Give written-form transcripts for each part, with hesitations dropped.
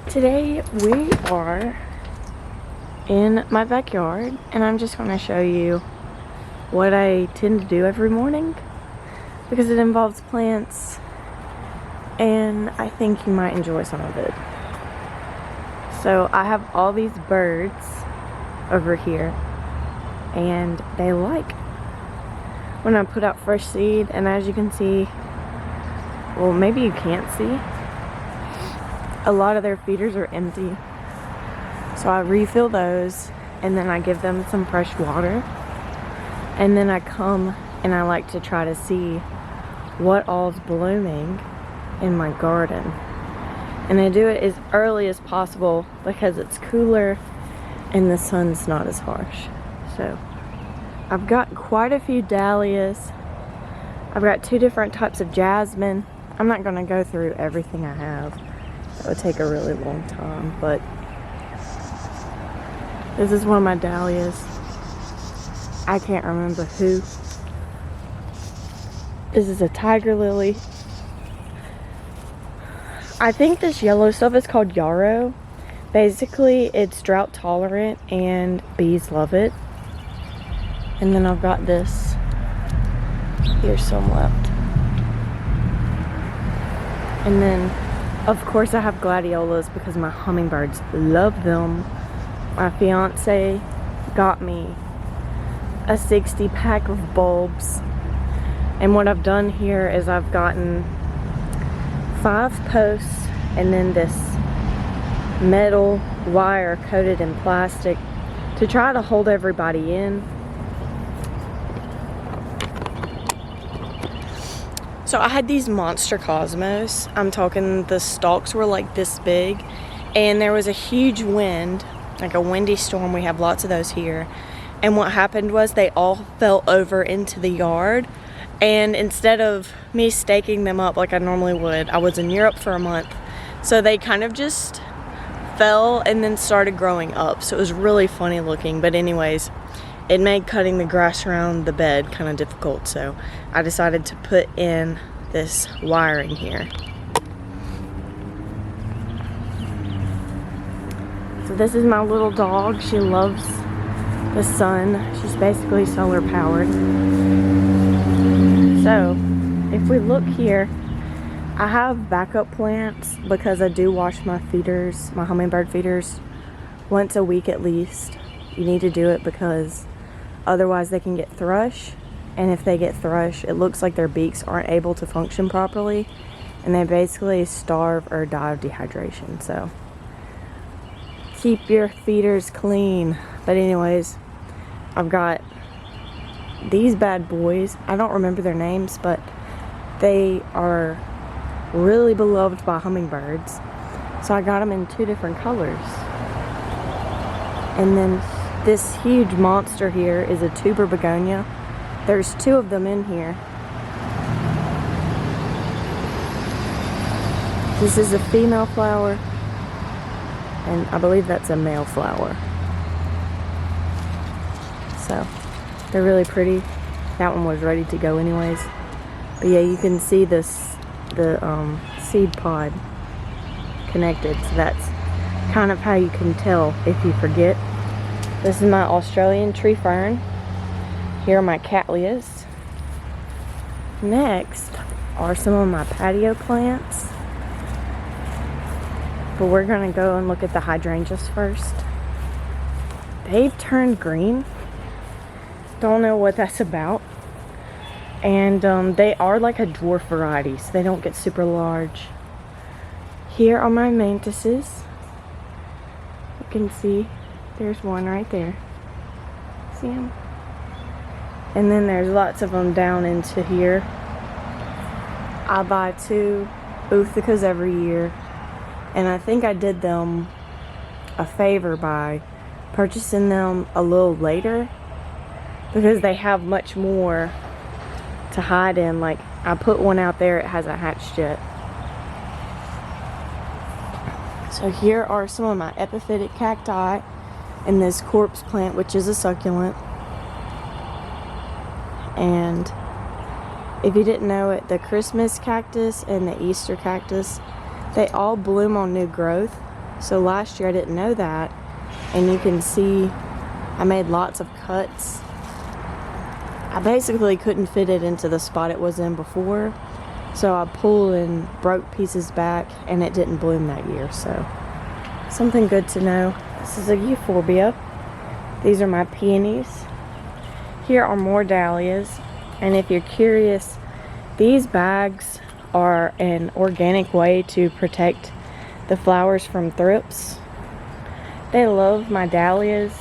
Today we are in my backyard and I'm just going to show you what I tend to do every morning because it involves plants and I think you might enjoy some of it. So I have all these birds over here and they like when I put out fresh seed, and as you can see, well, maybe you can't see, a lot of their feeders are empty. So I refill those and then I give them some fresh water. And then I come and I like to try to see what all's blooming in my garden. And I do it as early as possible because it's cooler and the sun's not as harsh. So I've got quite a few dahlias. I've got 2 different types of jasmine. I'm not going to go through everything I have. That would take a really long time, but this is one of my dahlias. I can't remember who. This is a tiger lily. I think this yellow stuff is called yarrow. Basically, it's drought tolerant and bees love it. And then I've got this. Here's some left. And then, of course, I have gladiolas because my hummingbirds love them. My fiance got me a 60 pack of bulbs. And what I've done here is I've gotten 5 posts and then this metal wire coated in plastic to try to hold everybody in. So I had these monster cosmos. I'm talking the stalks were like this big and there was a huge wind, like a windy storm. We have lots of those here. And what happened was they all fell over into the yard. And instead of me staking them up like I normally would, I was in Europe for a month. So they kind of just fell and then started growing up. So it was really funny looking. But anyways, it made cutting the grass around the bed kind of difficult. So I decided to put in this wiring here. So this is my little dog. She loves the sun. She's basically solar powered. So if we look here, I have backup plants because I do wash my feeders, my hummingbird feeders, once a week at least. You need to do it because otherwise they can get thrush. And if they get thrush, it looks like their beaks aren't able to function properly. And they basically starve or die of dehydration. So keep your feeders clean. But anyways, I've got these bad boys. I don't remember their names, but they are really beloved by hummingbirds. So I got them in 2 different colors. And then this huge monster here is a tuber begonia. There's 2 of them in here. This is a female flower, and I believe that's a male flower. So they're really pretty. That one was ready to go anyways. But yeah, you can see this, the seed pod connected. So that's kind of how you can tell if you forget. This is my Australian tree fern. Here are my cattleyas. Next are some of my patio plants. But we're gonna go and look at the hydrangeas first. They've turned green. Don't know what that's about. And they are like a dwarf variety, so they don't get super large. Here are my mantises. You can see there's one right there. See them? And then there's lots of them down into here. I buy 2 Uthicas every year. And I think I did them a favor by purchasing them a little later because they have much more to hide in. Like, I put one out there, it hasn't hatched yet. So here are some of my epiphytic cacti and this corpse plant, which is a succulent. And if you didn't know it, the Christmas cactus and the Easter cactus, they all bloom on new growth. So last year I didn't know that, and you can see I made lots of cuts. I basically couldn't fit it into the spot it was in before, so I pulled and broke pieces back, and it didn't bloom that year. So something good to know. This is a euphorbia. These are my peonies. Here are more dahlias, and if you're curious, these bags are an organic way to protect the flowers from thrips. They love my dahlias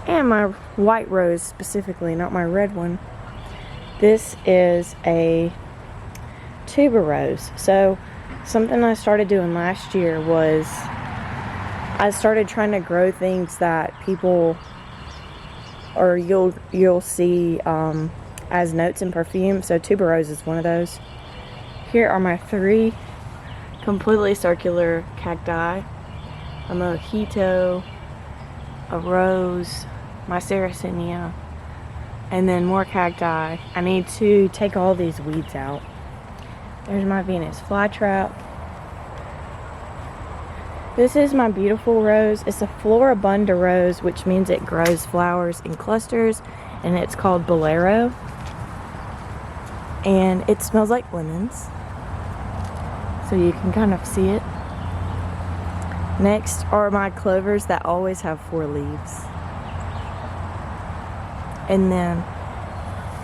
and my white rose specifically, not my red one. This is a tuberose. So something I started doing last year was I started trying to grow things that people, or you'll see as notes in perfume. So tuberose is one of those. Here are my 3 completely circular cacti: a mojito, a rose, my sarracenia, and then more cacti. I need to take all these weeds out. There's my Venus flytrap. This is my beautiful rose. It's a floribunda rose, which means it grows flowers in clusters, and it's called Bolero. And it smells like lemons, so you can kind of see it. Next are my clovers that always have 4 leaves. And then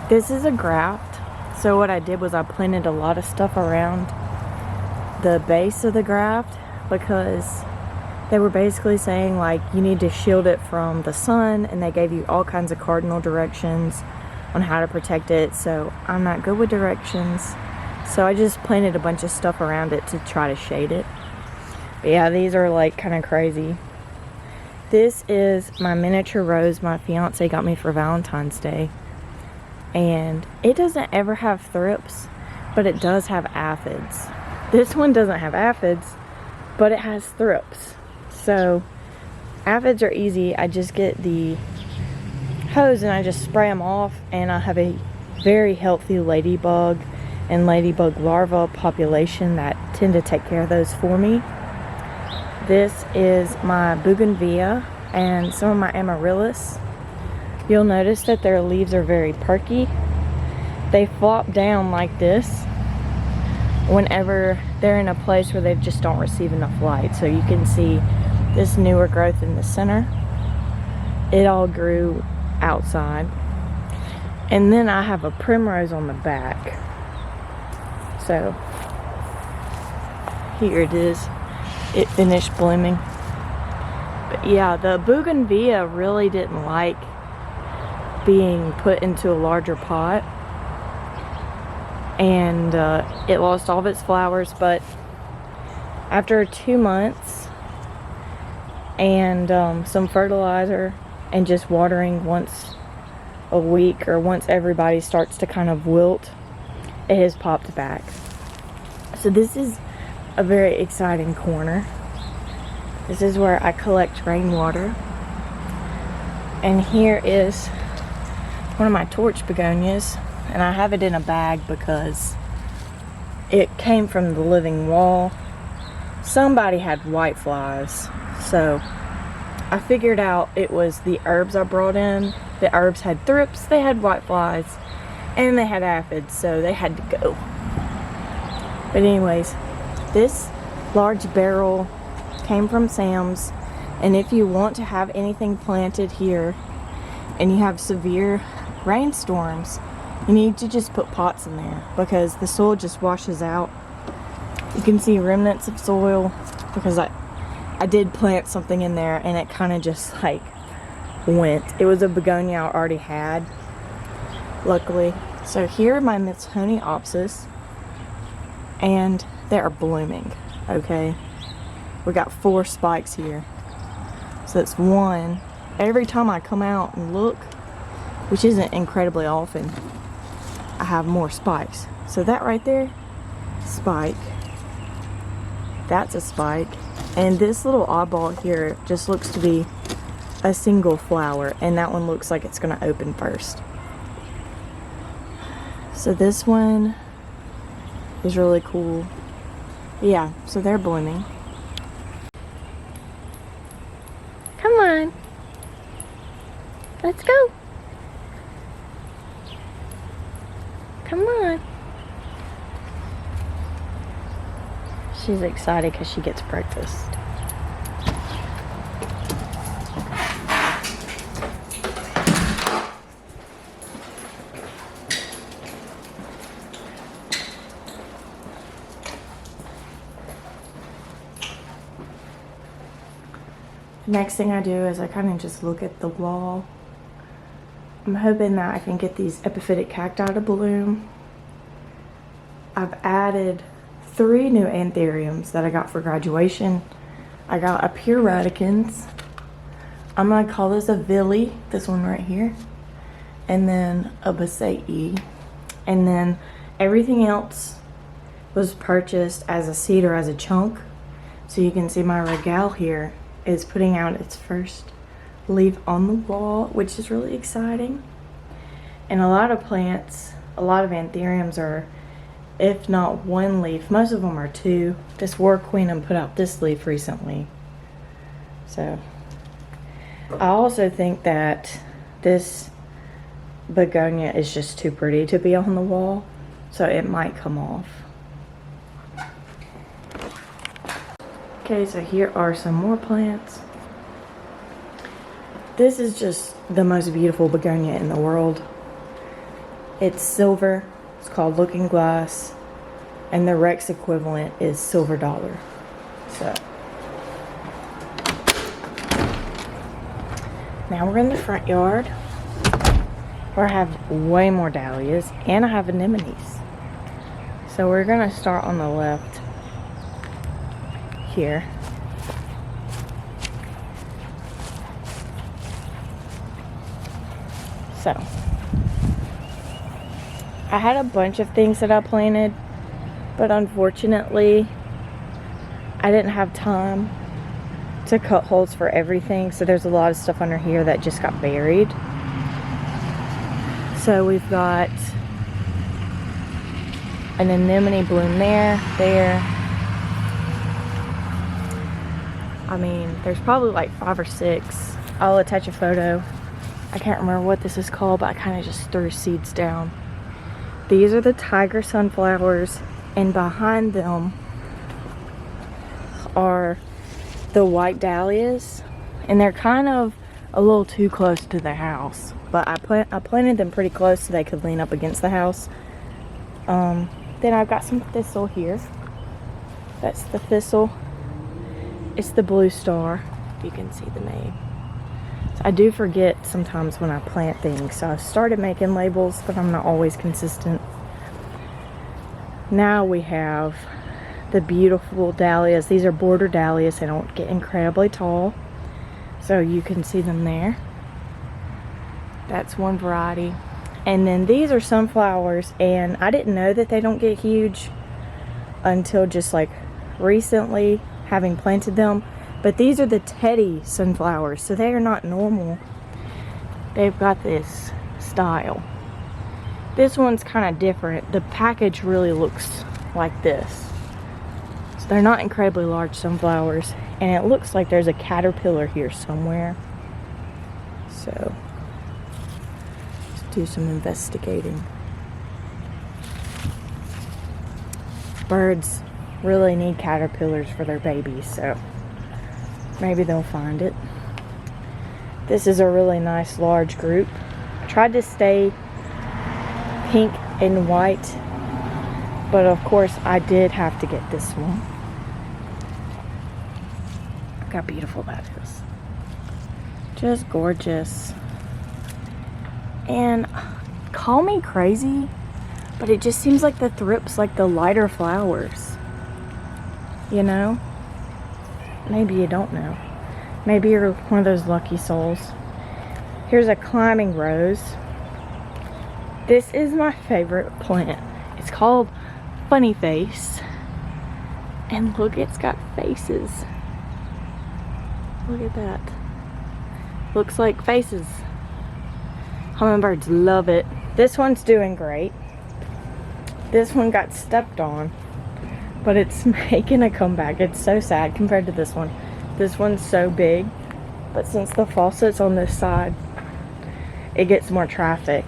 this is a graft. So what I did was I planted a lot of stuff around the base of the graft, because they were basically saying like you need to shield it from the sun, and they gave you all kinds of cardinal directions on how to protect it. So I'm not good with directions, so I just planted a bunch of stuff around it to try to shade it. But yeah, these are like kind of crazy. This is my miniature rose my fiance got me for Valentine's Day, and it doesn't ever have thrips, but it does have aphids. This one doesn't have aphids, but it has thrips. So aphids are easy. I just get the hose and I just spray them off, and I have a very healthy ladybug and ladybug larva population that tend to take care of those for me. This is my bougainvillea and some of my amaryllis. You'll notice that their leaves are very perky. They flop down like this whenever they're in a place where they just don't receive enough light. So you can see this newer growth in the center. It all grew outside. And then I have a primrose on the back. So here it is. It finished blooming. But yeah, the bougainvillea really didn't like being put into a larger pot, and it lost all of its flowers. But after 2 months and some fertilizer and just watering once a week, or once everybody starts to kind of wilt, it has popped back. So this is a very exciting corner. This is where I collect rainwater, and here is one of my torch begonias, and I have it in a bag because it came from the living wall. Somebody had white flies, so I figured out it was the herbs I brought in. The herbs had thrips, they had white flies, and they had aphids, so they had to go. But anyways, this large barrel came from Sam's, and if you want to have anything planted here and you have severe rainstorms, you need to just put pots in there, because the soil just washes out. You can see remnants of soil because I did plant something in there, and it kind of just like went. It was a begonia I already had, luckily. So here are my Mithoniopsis, and they are blooming. Okay, we got 4 spikes here, so that's 1. Every time I come out and look, which isn't incredibly often, I have more spikes. So that right there, spike, that's a spike, and this little oddball here just looks to be a single flower, and that one looks like it's gonna open first. So this one is really cool. Yeah, so they're blooming. Let's go. Come on. She's excited because she gets breakfast. Next thing I do is I kind of just look at the wall. I'm hoping that I can get these epiphytic cacti to bloom. I've added 3 new anthuriums that I got for graduation. I got a pure radicans. I'm gonna call this a Villi, this one right here. And then a Basei. And then everything else was purchased as a seed or as a chunk. So you can see my regale here is putting out its first leaf on the wall, which is really exciting. And a lot of plants, a lot of anthuriums are, if not 1 leaf, most of them are 2. This War Queen put out this leaf recently. So I also think that this begonia is just too pretty to be on the wall, so it might come off. Okay, so here are some more plants. This is just the most beautiful begonia in the world. It's silver. It's called Looking Glass. And the Rex equivalent is silver dollar. So now we're in the front yard where I have way more dahlias and I have anemones. So we're gonna start on the left here. So I had a bunch of things that I planted, but unfortunately I didn't have time to cut holes for everything, so there's a lot of stuff under here that just got buried. So we've got an anemone bloom there. I mean, there's probably like 5 or 6. I'll attach a photo. I can't remember what this is called, but I kind of just threw seeds down. These are the tiger sunflowers, and behind them are the white dahlias, and they're kind of a little too close to the house, but I planted them pretty close so they could lean up against the house. Then I've got some thistle here. That's the thistle. It's the blue star, if you can see the name. So I do forget sometimes when I plant things, so I started making labels, but I'm not always consistent. Now we have the beautiful dahlias. These are border dahlias. They don't get incredibly tall, so you can see them there. That's one variety. And then these are sunflowers, and I didn't know that they don't get huge until just like recently, having planted them. But these are the teddy sunflowers, so they are not normal. They've got this style. This one's kind of different. The package really looks like this. So they're not incredibly large sunflowers, and it looks like there's a caterpillar here somewhere. So let's do some investigating. Birds really need caterpillars for their babies, so maybe they'll find it. This is a really nice large group. I tried to stay pink and white, but of course I did have to get this one. Look how beautiful that is. Just gorgeous. And call me crazy, but it just seems like the thrips like the lighter flowers. You know? Maybe you don't know. Maybe you're one of those lucky souls. Here's a climbing rose. This is my favorite plant. It's called Funny Face. And look, it's got faces. Look at that. Looks like faces. Hummingbirds love it. This one's doing great. This one got stepped on, but it's making a comeback. It's so sad compared to this one. This one's so big, but since the faucet's on this side, it gets more traffic.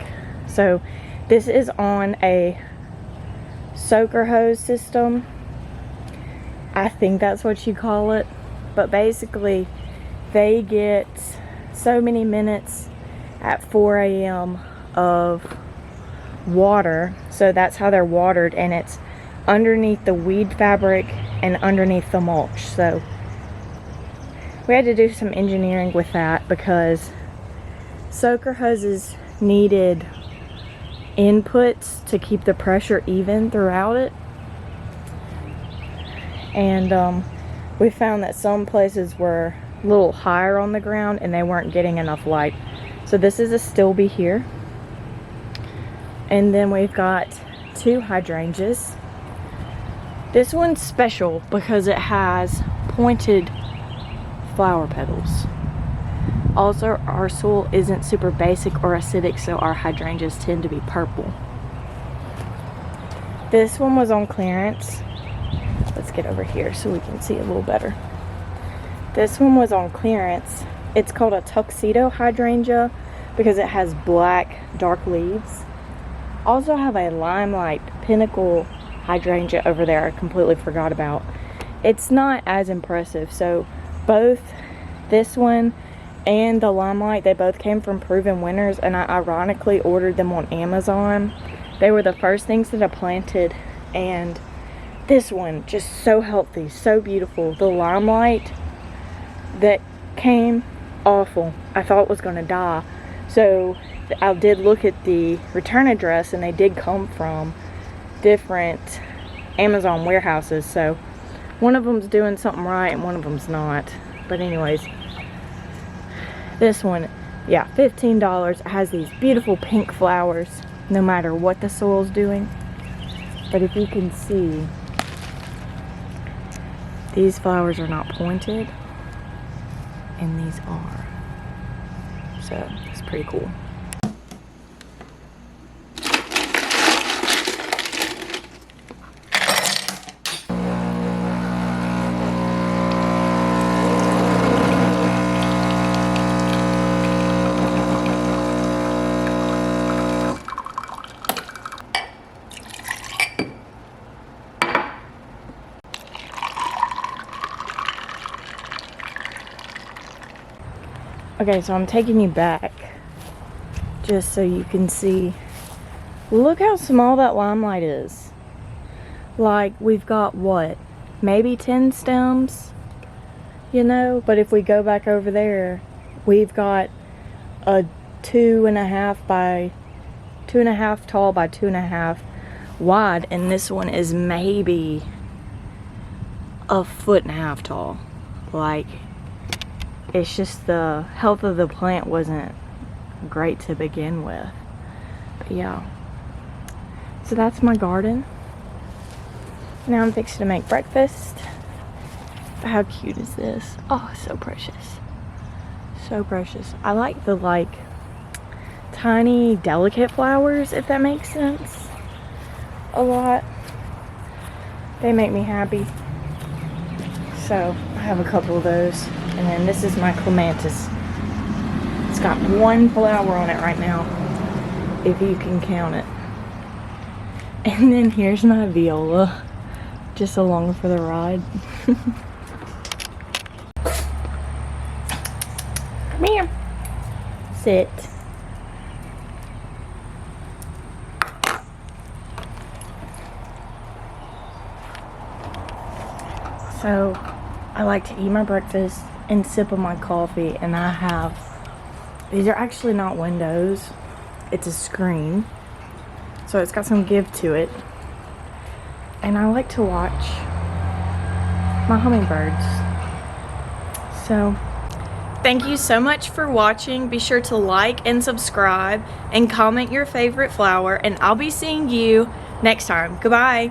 So this is on a soaker hose system. I think that's what you call it. But basically, they get so many minutes at 4 a.m. of water. So that's how they're watered, and it's underneath the weed fabric and underneath the mulch. So we had to do some engineering with that because soaker hoses needed inputs to keep the pressure even throughout it. And we found that some places were a little higher on the ground and they weren't getting enough light. So this is a Stilby here. And then we've got 2 hydrangeas. This one's special because it has pointed flower petals. Also, our soil isn't super basic or acidic, so our hydrangeas tend to be purple. This one was on clearance. Let's get over here so we can see a little better. This one was on clearance. It's called a tuxedo hydrangea because it has black, dark leaves. Also have a limelight pinnacle hydrangea over there I completely forgot about. It's not as impressive. So both this one and the limelight, they both came from Proven Winners, and I ironically ordered them on Amazon. They were the first things that I planted, and this one just so healthy, so beautiful. The limelight that came, awful. I thought it was gonna die. So I did look at the return address, and they did come from different Amazon warehouses. So one of them's doing something right and one of them's not. But anyways, this one, yeah, $15. It has these beautiful pink flowers no matter what the soil's doing. But if you can see, these flowers are not pointed and these are. So it's pretty cool. Okay, so I'm taking you back just so you can see. Look how small that limelight is. Like, we've got what? Maybe 10 stems, you know? But if we go back over there, we've got a 2.5 by 2.5 tall by 2.5 wide, and this one is maybe a 1.5 tall. Like, it's just the health of the plant wasn't great to begin with. But yeah. So that's my garden. Now I'm fixing to make breakfast. How cute is this? Oh, so precious. So precious. I like the tiny delicate flowers, if that makes sense, a lot. They make me happy. So I have a couple of those. And then this is my clematis. It's got 1 flower on it right now, if you can count it. And then here's my viola, just along for the ride. Come here. Sit. So I like to eat my breakfast and sip on my coffee, and I have, these are actually not windows, it's a screen, so it's got some give to it. And I like to watch my hummingbirds. So thank you so much for watching. Be sure to like and subscribe and comment your favorite flower, and I'll be seeing you next time. Goodbye.